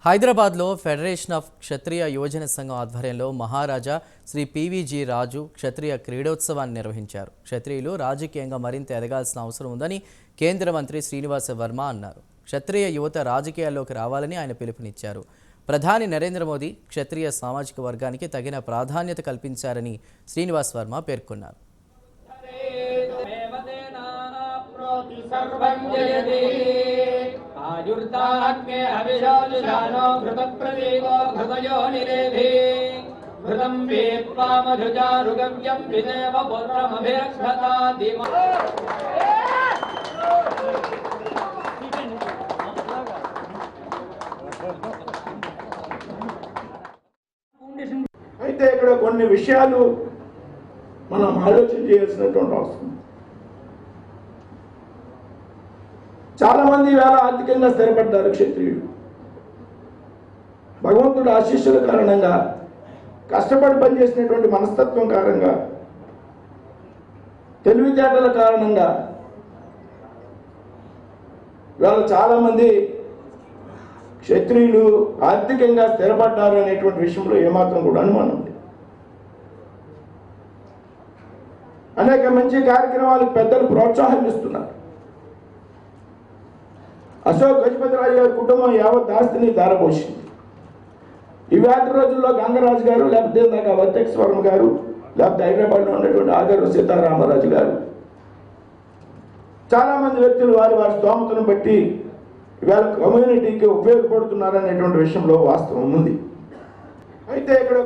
హైదరాబాద్లో federation of క్షత్రియ యువజన సంఘం ఆధ్వర్యంలో మహారాజా శ్రీ పివిజి రాజు క్షత్రియ క్రీడోత్సవాన్ని నిర్వహించారు. క్షత్రియులు రాజకీయంగా మరింత ఎదగాల్సిన అవసరం ఉందని కేంద్ర మంత్రి శ్రీనివాస వర్మ అన్నారు. క్షత్రియ యువత రాజకీయాల్లోకి రావాలని ఆయన పిలుపునిచ్చారు. ప్రధాని నరేంద్ర మోదీ క్షత్రియ సామాజిక వర్గానికి తగిన ప్రాధాన్యత కల్పించారని శ్రీనివాస్ వర్మ పేర్కొన్నారు. आयुर्ताग्ने अविशोजुषानो घृतप्रदीपो घृतयो निरेधि घृतं वेत्त्वा मधुजारुगव्यं विदेव पुत्रमभिरक्षता दिमा అయితే ఇక్కడ కొన్ని విషయాలు మనం ఆలోచన చేయాల్సినటువంటి అవసరం. చాలా మంది వేళ ఆర్థికంగా స్థిరపడ్డారు క్షత్రియులు. భగవంతుడు ఆశీస్సుల కారణంగా, కష్టపడి పనిచేసినటువంటి మనస్తత్వం కారణంగా, తెలివితేటల కారణంగా వేళ చాలామంది క్షత్రియులు ఆర్థికంగా స్థిరపడ్డారు అనేటువంటి విషయంలో ఏమాత్రం కూడా అనుమానం ఉంది. అనేక మంచి కార్యక్రమాలకు పెద్దలు ప్రోత్సాహం ఇస్తున్నారు. అశోక్ గజపతిరాజు గారి కుటుంబం యావత్ ఆస్తిని దారపోసింది. ఇవాటి రోజుల్లో గంగరాజు గారు, లేకపోతే ఇందాక వర్మ గారు, లేకపోతే హైదరాబాద్లో ఉన్నటువంటి ఆగరు సీతారామరాజు గారు, చాలామంది వ్యక్తులు వారి వారి స్తోమతను బట్టి ఇవాళ కమ్యూనిటీకి ఉపయోగపడుతున్నారనేటువంటి విషయంలో వాస్తవం ఉంది. అయితే ఇక్కడ